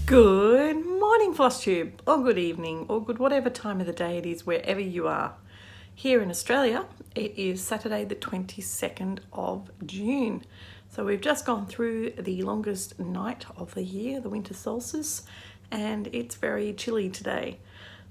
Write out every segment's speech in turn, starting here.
Good morning, Flosstube, or good evening, or good whatever time of the day it is, wherever you are. Here in Australia, it is Saturday the 22nd of June. So we've just gone through the longest night of the year, the winter solstice, and it's very chilly today.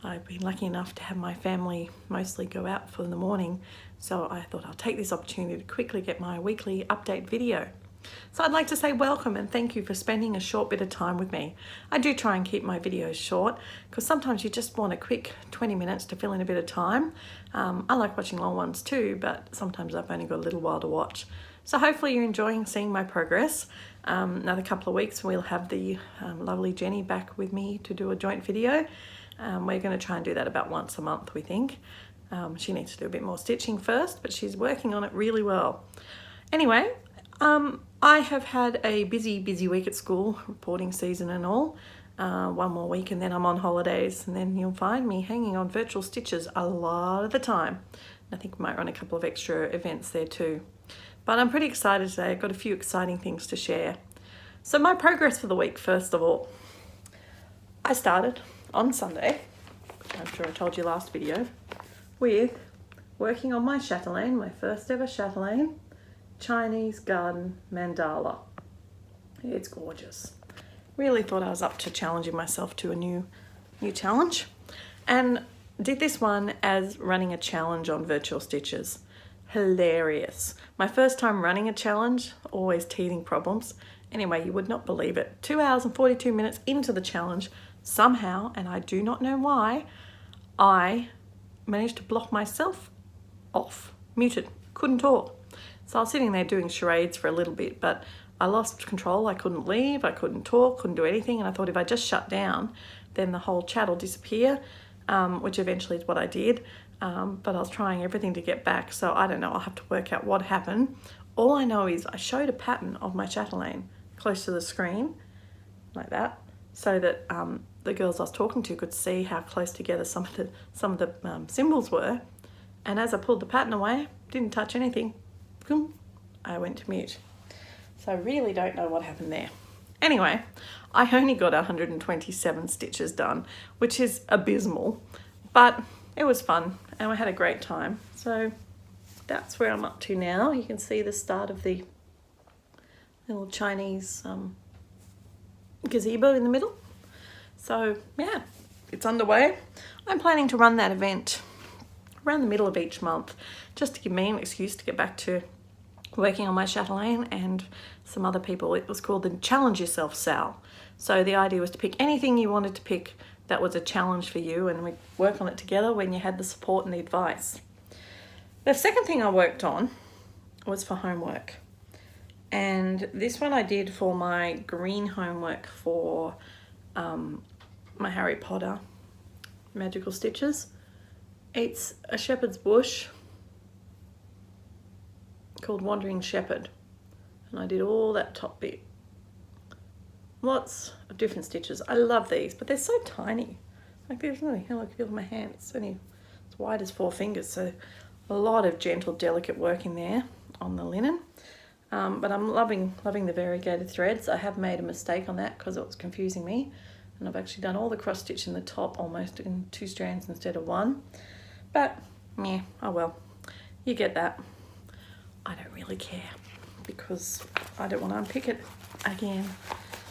I've been lucky enough to have my family mostly go out for the morning, so I thought I'll take this opportunity to quickly get my weekly update video. So I'd like to say welcome and thank you for spending a short bit of time with me. I do try and keep my videos short because sometimes you just want a quick 20 minutes to fill in a bit of time. I like watching long ones too, but sometimes I've only got a little while to watch. So hopefully you're enjoying seeing my progress. Another couple of weeks we'll have the lovely Jenny back with me to do a joint video. We're going to try and do that about once a month, we think. She needs to do a bit more stitching first, but she's working on it really well. Anyway, I have had a busy week at school, reporting season and all. One more week and then I'm on holidays, and then you'll find me hanging on virtual stitches a lot of the time. I think we might run a couple of extra events there too. But I'm pretty excited today. I've got a few exciting things to share. So my progress for the week, first of all. I started on Sunday, which I'm sure I told you last video, with working on my chatelaine, my first ever chatelaine. Chinese garden mandala. It's gorgeous. Really thought I was up to challenging myself to a new challenge, and did this one as running a challenge on virtual stitches. Hilarious. My first time running a challenge, always teething problems. Anyway, you would not believe it. 2 hours and 42 minutes into the challenge, somehow, and I do not know why, I managed to block myself off, muted, couldn't talk. So I was sitting there doing charades for a little bit, but I lost control. I couldn't leave, I couldn't talk, couldn't do anything. And I thought if I just shut down, then the whole chat will disappear, which eventually is what I did. But I was trying everything to get back. So I don't know, I'll have to work out what happened. All I know is I showed a pattern of my chatelaine close to the screen, like that, so that the girls I was talking to could see how close together some of the symbols were. And as I pulled the pattern away, didn't touch anything. I went to mute. So I really don't know what happened there. Anyway, I only got 127 stitches done, which is abysmal, but it was fun and I had a great time. So that's where I'm up to now. You can see the start of the little Chinese gazebo in the middle. So yeah, it's underway. I'm planning to run that event around the middle of each month, just to give me an excuse to get back to working on my chatelaine and some other people. It was called the Challenge Yourself Sal. So the idea was to pick anything you wanted to pick that was a challenge for you, and we'd work on it together when you had the support and the advice. The second thing I worked on was for homework. And this one I did for my green homework for my Harry Potter magical stitches. It's a shepherd's bush called Wandering Shepherd, and I did all that top bit. Lots of different stitches. I love these, but they're so tiny. Like there's really, I can feel my hand. It's only as wide as 4 fingers, so a lot of gentle, delicate work in there on the linen. But I'm loving the variegated threads. I have made a mistake on that because it was confusing me, and I've actually done all the cross stitch in the top almost in 2 strands instead of 1. But yeah, oh well, you get that. I don't really care because I don't want to unpick it again.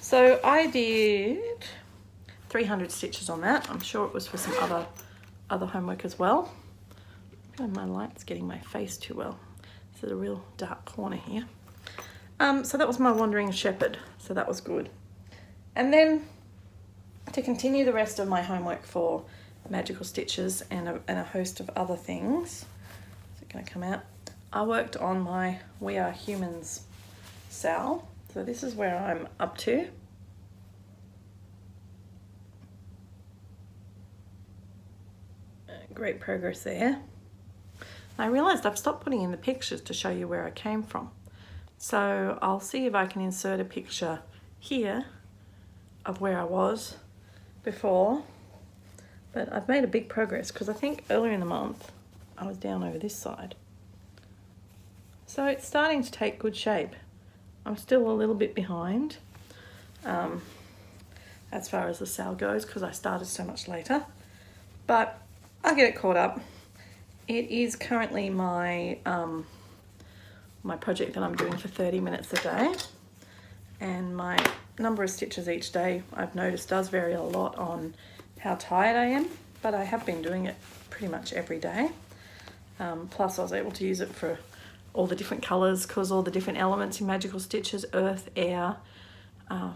So I did 300 stitches on that. I'm sure it was for some other homework as well. Oh, my light's getting my face too well. This is a real dark corner here. So that was my Wandering Shepherd. So that was good. And then to continue the rest of my homework for magical stitches and a host of other things. Is it going to come out? I worked on my We Are Humans Sal. So this is where I'm up to. Great progress there. I realized I've stopped putting in the pictures to show you where I came from. So I'll see if I can insert a picture here of where I was before. But I've made a big progress because I think earlier in the month I was down over this side. So it's starting to take good shape. I'm still a little bit behind. as far as the sale goes because I started so much later. But I'll get it caught up. It is currently my my project that I'm doing for 30 minutes a day, and my number of stitches each day I've noticed does vary a lot on how tired I am, but I have been doing it pretty much every day. Plus I was able to use it for all the different colours because all the different elements in magical stitches: earth, air,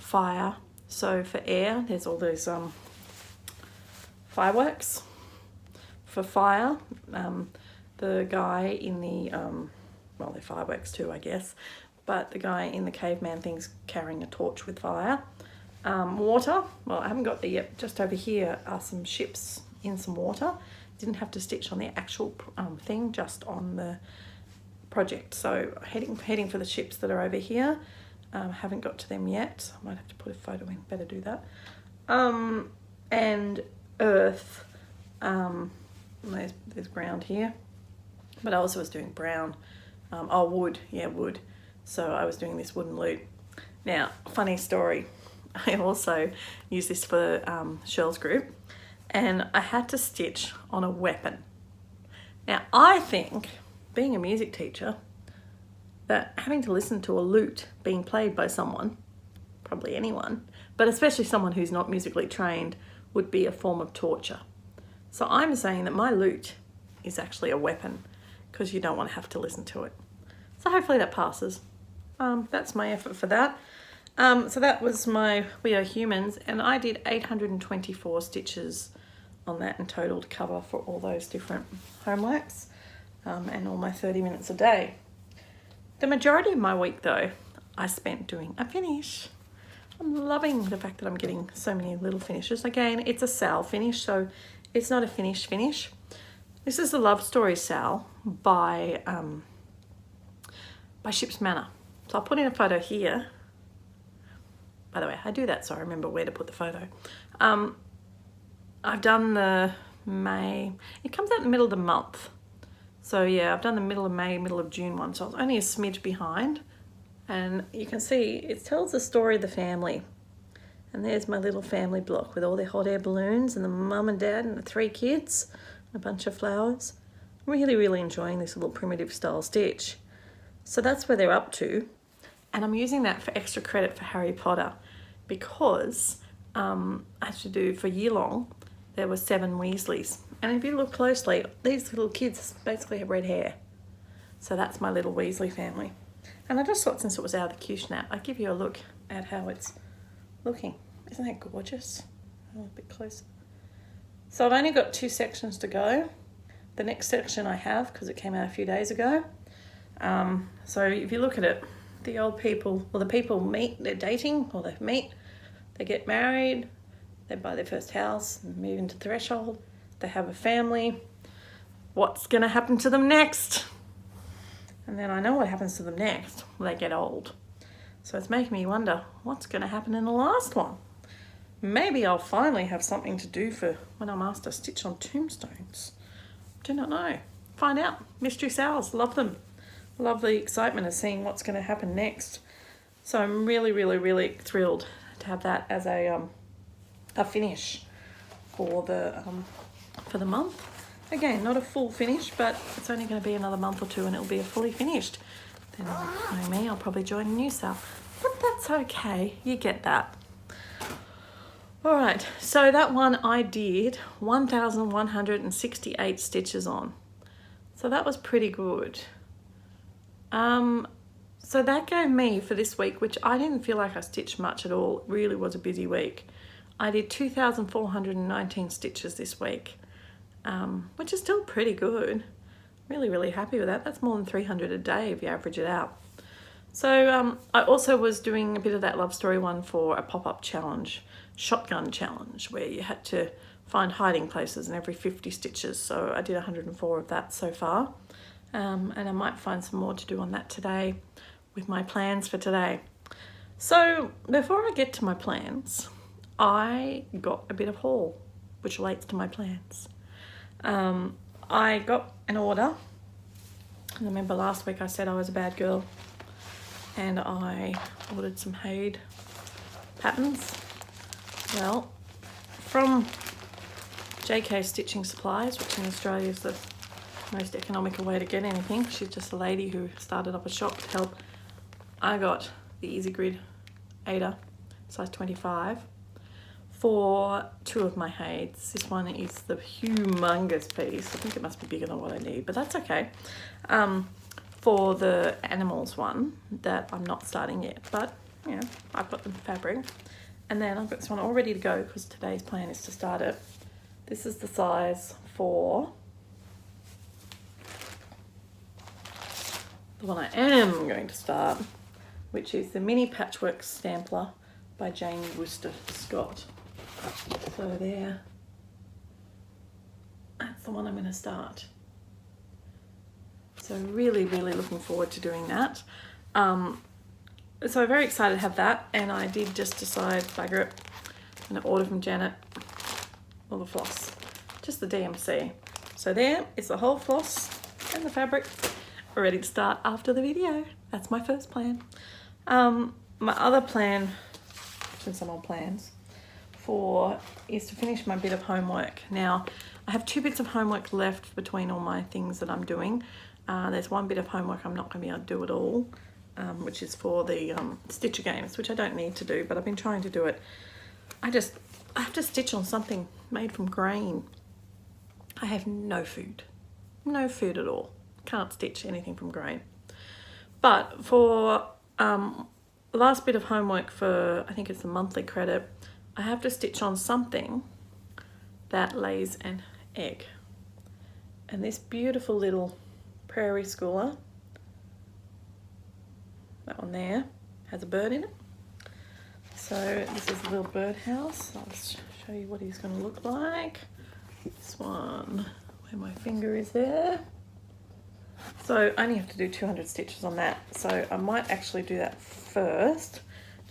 fire. So for air, there's all those fireworks. For fire, the guy in the, well, they're fireworks too, I guess, but the guy in the caveman thing's carrying a torch with fire. Water, well, I haven't got there yet. Just over here are some ships in some water. Didn't have to stitch on the actual thing, just on the project. So heading for the ships that are over here. Haven't got to them yet. I might have to put a photo in, better do that. And earth, there's ground here, but I also was doing brown. Wood, yeah, wood. So I was doing this wooden loot. Now, funny story, I also use this for Shirl's group, and I had to stitch on a weapon. Now, I think, being a music teacher, that having to listen to a lute being played by someone, probably anyone, but especially someone who's not musically trained, would be a form of torture. So I'm saying that my lute is actually a weapon because you don't want to have to listen to it. So hopefully that passes. That's my effort for that. So that was my We Are Humans, and I did 824 stitches on that in total to cover for all those different homeworks and all my 30 minutes a day. The majority of my week though, I spent doing a finish. I'm loving the fact that I'm getting so many little finishes. Again, it's a sal finish, so it's not a finish. This is the Love Story sal by Ship's Manor. So I'll put in a photo here. By the way, I do that so I remember where to put the photo. I've done the May. It comes out in the middle of the month. So yeah, I've done the middle of May, middle of June one. So I was only a smidge behind. And you can see it tells the story of the family. And there's my little family block with all their hot air balloons and the mum and dad and the 3 kids, and a bunch of flowers. Really, really enjoying this little primitive style stitch. So that's where they're up to. And I'm using that for extra credit for Harry Potter because I had to do, for year long, there were 7 Weasleys. And if you look closely, these little kids basically have red hair. So that's my little Weasley family. And I just thought, since it was out of the queue snap, I'd give you a look at how it's looking. Isn't that gorgeous? Oh, a bit closer. So I've only got 2 sections to go. The next section I have, because it came out a few days ago. So if you look at it, the old people, well, the people meet, they're dating, or they meet, they get married, they buy their first house, move into threshold, they have a family. What's going to happen to them next? And then I know what happens to them next. They get old. So it's making me wonder what's going to happen in the last one. Maybe I'll finally have something to do for when I'm asked to stitch on tombstones. Do not know. Find out. Mystery sales, love them. Love the excitement of seeing what's going to happen next. So I'm really, really, really thrilled to have that as a finish for the month. Again, not a full finish, but it's only going to be another month or 2 and it'll be fully finished. Then, knowing me, I'll probably join a new sale. But that's okay. You get that. All right. So that one I did 1,168 stitches on. So that was pretty good. So that gave me for this week, which I didn't feel like I stitched much at all. It really was a busy week. I did 2,419 stitches this week, which is still pretty good. Really, really happy with that. That's more than 300 a day if you average it out. So I also was doing a bit of that Love Story one for a pop-up challenge, shotgun challenge, where you had to find hiding places in every 50 stitches. So I did 104 of that so far. And I might find some more to do on that today with my plans for today. So before I get to my plans, I got a bit of haul, which relates to my plans. I got an order. I remember last week I said I was a bad girl and I ordered some Haid patterns. Well, from JK Stitching Supplies, which in Australia is the most economical way to get anything. She's just a lady who started up a shop to help. I got the Easy Grid Ada, size 25, for 2 of my heights. This one is the humongous piece. I think it must be bigger than what I need, but that's okay. For the animals one that I'm not starting yet, but you know, I've got the fabric. And then I've got this one all ready to go because today's plan is to start it. This is the size for the one I am going to start, which is the Mini Patchwork Stampler by Jane Worcester Scott. So there, that's the one I'm going to start. So really, really looking forward to doing that. So very excited to have that, and I did just decide, bugger it, I'm going to order from Janet all the floss, just the DMC. So there is the whole floss and the fabric ready to start after the video. That's my first plan. My other plan, since I'm on plans, is to finish my bit of homework. Now, I have 2 bits of homework left between all my things that I'm doing. There's 1 bit of homework I'm not going to be able to do at all, which is for the stitcher games, which I don't need to do, but I've been trying to do it. I have to stitch on something made from grain. I have no food at all. Can't stitch anything from grain. But for the last bit of homework for, I think it's the monthly credit, I have to stitch on something that lays an egg. And this beautiful little prairie schooler, that one there, has a bird in it. So this is a little birdhouse. I'll show you what he's going to look like. This one, where my finger is there. So I only have to do 200 stitches on that. So I might actually do that first,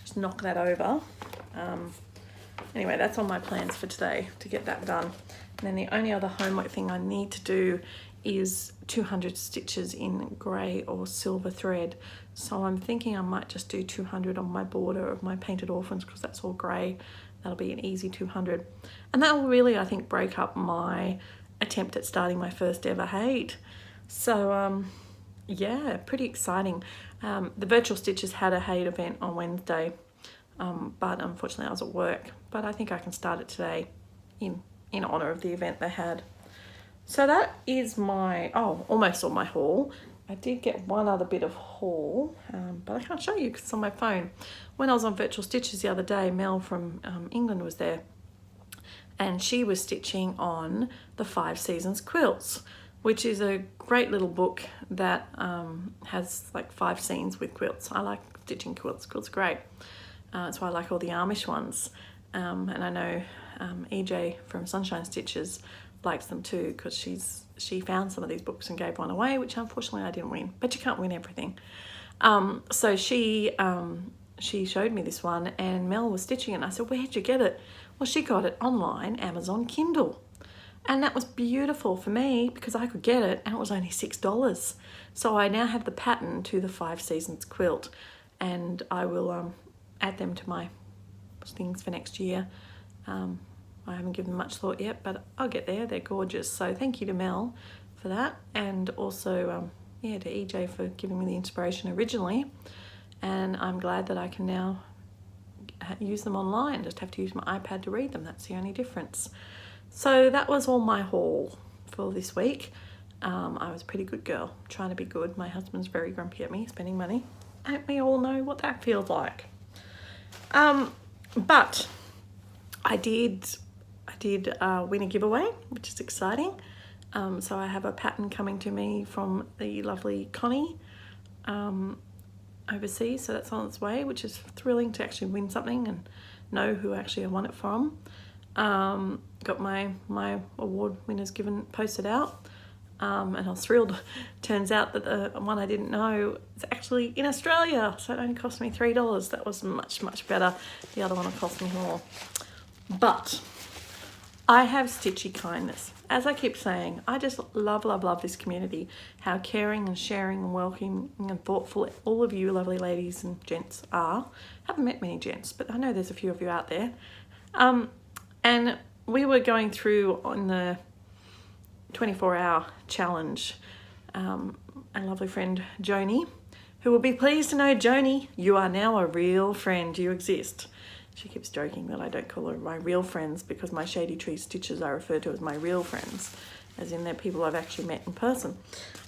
just knock that over. Anyway, that's on my plans for today, to get that done. And then the only other homework thing I need to do is 200 stitches in grey or silver thread. So I'm thinking I might just do 200 on my border of my Painted Orphans because that's all grey. That'll be an easy 200. And that will really, I think, break up my attempt at starting my first ever hate. So yeah, pretty exciting. The Virtual Stitches had a hate event on Wednesday, but unfortunately I was at work. But I think I can start it today in honour of the event they had. So that is my, almost all my haul. I did get one other bit of haul, but I can't show you because it's on my phone. When I was on Virtual Stitches the other day, Mel from England was there, and she was stitching on the 5 Seasons quilts, which is a great little book that has like 5 scenes with quilts. I like stitching quilts. Quilts are great. That's why I like all the Amish ones. And I know EJ from Sunshine Stitches likes them too, because she found some of these books and gave one away, which unfortunately I didn't win, but you can't win everything. So she showed me this one, and Mel was stitching it, and I said, where'd you get it? Well, she got it online, Amazon Kindle. And that was beautiful for me because I could get it and it was only $6. So I now have the pattern to the 5 Seasons quilt, and I will add them to my things for next year. I haven't given them much thought yet, but I'll get there. They're gorgeous. So thank you to Mel for that, and also to EJ for giving me the inspiration originally. And I'm glad that I can now use them online. Just have to use my iPad to read them. That's the only difference. So that was all my haul for this week. I was a pretty good girl, trying to be good. My husband's very grumpy at me, spending money. And we all know what that feels like. But I did win a giveaway, which is exciting. So I have a pattern coming to me from the lovely Connie overseas. So that's on its way, which is thrilling to actually win something and know who actually I won it from. Got my award winners posted out, and I was thrilled. Turns out that the one I didn't know is actually in Australia, so it only cost me $3. That was much better. The other one will cost me more. But I have stitchy kindness. As I keep saying, I just love this community. How caring and sharing and welcoming and thoughtful all of you lovely ladies and gents are. Haven't met many gents, but I know there's a few of you out there. And we were going through on the 24-hour challenge. A lovely friend, Joni, who will be pleased to know, Joni, you are now a real friend. You exist. She keeps joking that I don't call her my real friends because my Shady Tree stitches I refer to as my real friends, as in they're people I've actually met in person.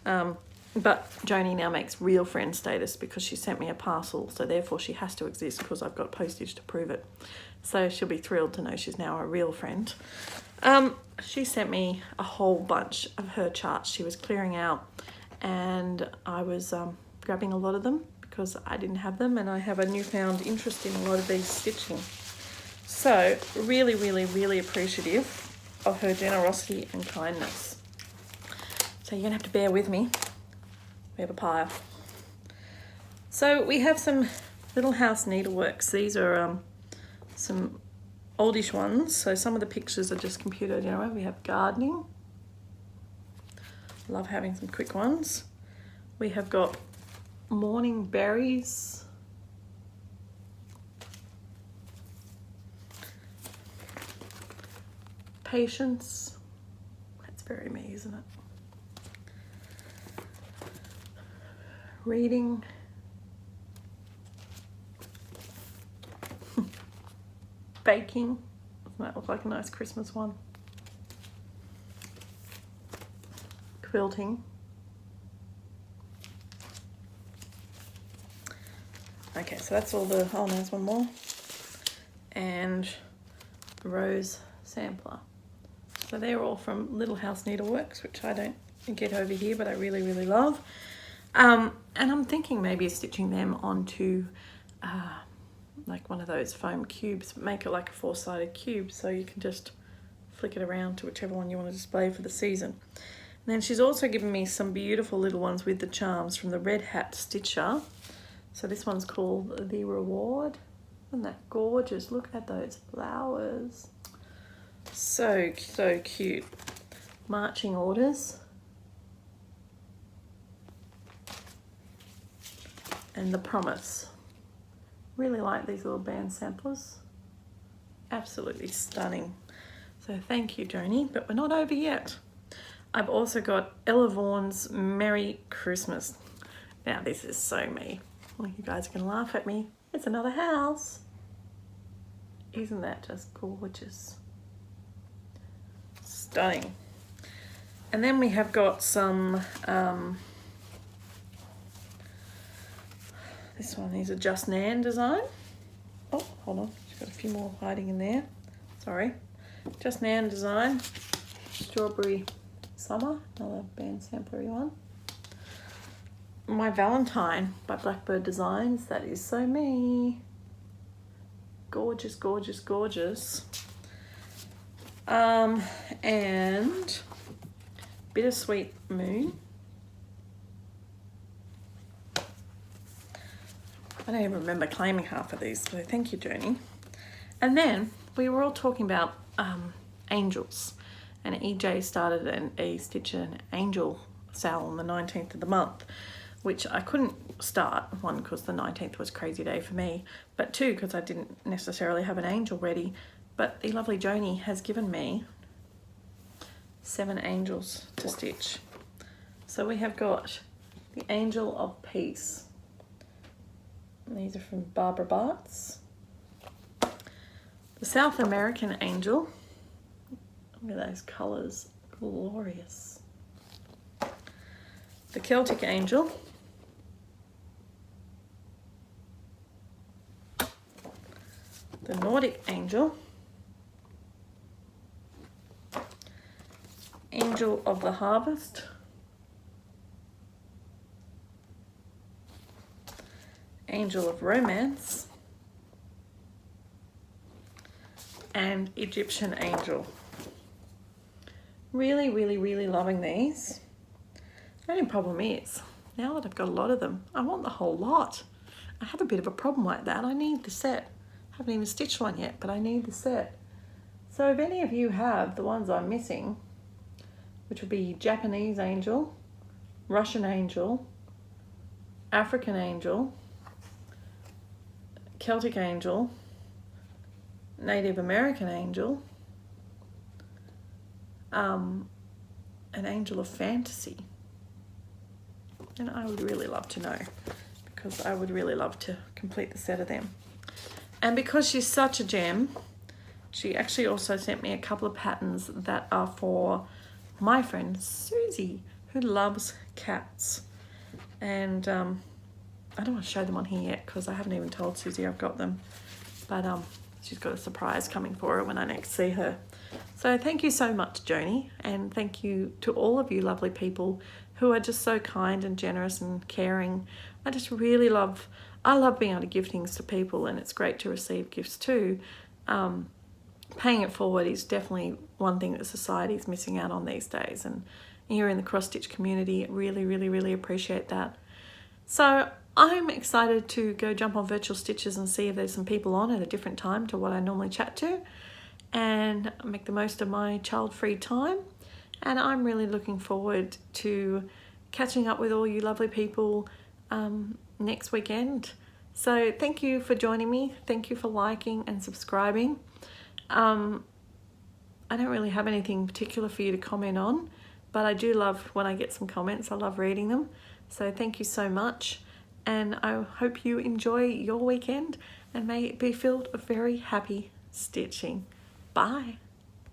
But Joni now makes real friend status because she sent me a parcel, so therefore she has to exist because I've got postage to prove it. So she'll be thrilled to know she's now a real friend. She sent me a whole bunch of her charts she was clearing out, and I was grabbing a lot of them because I didn't have them, and I have a newfound interest in a lot of these stitching. So really, really, really appreciative of her generosity and kindness. So you're gonna have to bear with me. We have a pile. So we have some little house needleworks. These are some oldish ones. So some of the pictures are just computer generated. We have gardening. Love having some quick ones. We have got morning berries. Patience. That's very me, isn't it? Reading. Baking. Doesn't that look like a nice Christmas one? Quilting. Okay, so that's all the, oh, there's one more. And rose sampler. So they're all from Little House Needleworks, which I don't get over here, but I really, really love. And I'm thinking maybe of stitching them onto like one of those foam cubes, make it like a 4-sided cube so you can just flick it around to whichever one you want to display for the season. And then she's also given me some beautiful little ones with the charms from the Red Hat Stitcher. So this one's called The Reward. Isn't that gorgeous? Look at those flowers. So, so cute. Marching orders. And The Promise. Really like these little band samplers. Absolutely stunning. So thank you, Joni, but we're not over yet. I've also got Ella Vaughan's Merry Christmas. Now this is so me. Well, you guys can laugh at me. It's another house. Isn't that just gorgeous? Stunning. And then we have got some, this one is a Just Nan design. Oh, hold on, she's got a few more hiding in there. Sorry. Just Nan design. Strawberry Summer, another band samplery one. My Valentine by Blackbird Designs. That is so me. Gorgeous, gorgeous, gorgeous. And Bittersweet Moon. I don't even remember claiming half of these, so thank you, Joni. And then we were all talking about angels, and EJ started a Stitch an Angel sale on the 19th of the month, which I couldn't start, one, because the 19th was a crazy day for me, but two, because I didn't necessarily have an angel ready. But the lovely Joni has given me 7 angels to stitch. So we have got the Angel of Peace. And these are from Barbara Bartz. The South American Angel. Look at those colours, glorious. The Celtic Angel. The Nordic Angel. Angel of the Harvest. Angel of Romance. And Egyptian Angel. Really, really, really loving these. The only problem is, now that I've got a lot of them, I want the whole lot. I have a bit of a problem like that. I need the set. I haven't even stitched one yet, but I need the set. So if any of you have the ones I'm missing, which would be Japanese Angel, Russian Angel, African Angel, Celtic Angel, Native American angel, an angel of fantasy. And I would really love to know, because I would really love to complete the set of them. And because she's such a gem, she actually also sent me a couple of patterns that are for my friend Susie, who loves cats. And I don't want to show them on here yet because I haven't even told Susie I've got them. But she's got a surprise coming for her when I next see her. So thank you so much, Joni, and thank you to all of you lovely people who are just so kind and generous and caring. I just really love being able to give things to people, and it's great to receive gifts too. Paying it forward is definitely one thing that society is missing out on these days, and here in the cross-stitch community, really appreciate that. So I'm excited to go jump on Virtual Stitches and see if there's some people on at a different time to what I normally chat to, and make the most of my child-free time. And I'm really looking forward to catching up with all you lovely people next weekend. So thank you for joining me. Thank you for liking and subscribing. I don't really have anything particular for you to comment on, but I do love when I get some comments. I love reading them. So thank you so much. And I hope you enjoy your weekend and may it be filled with very happy stitching. Bye.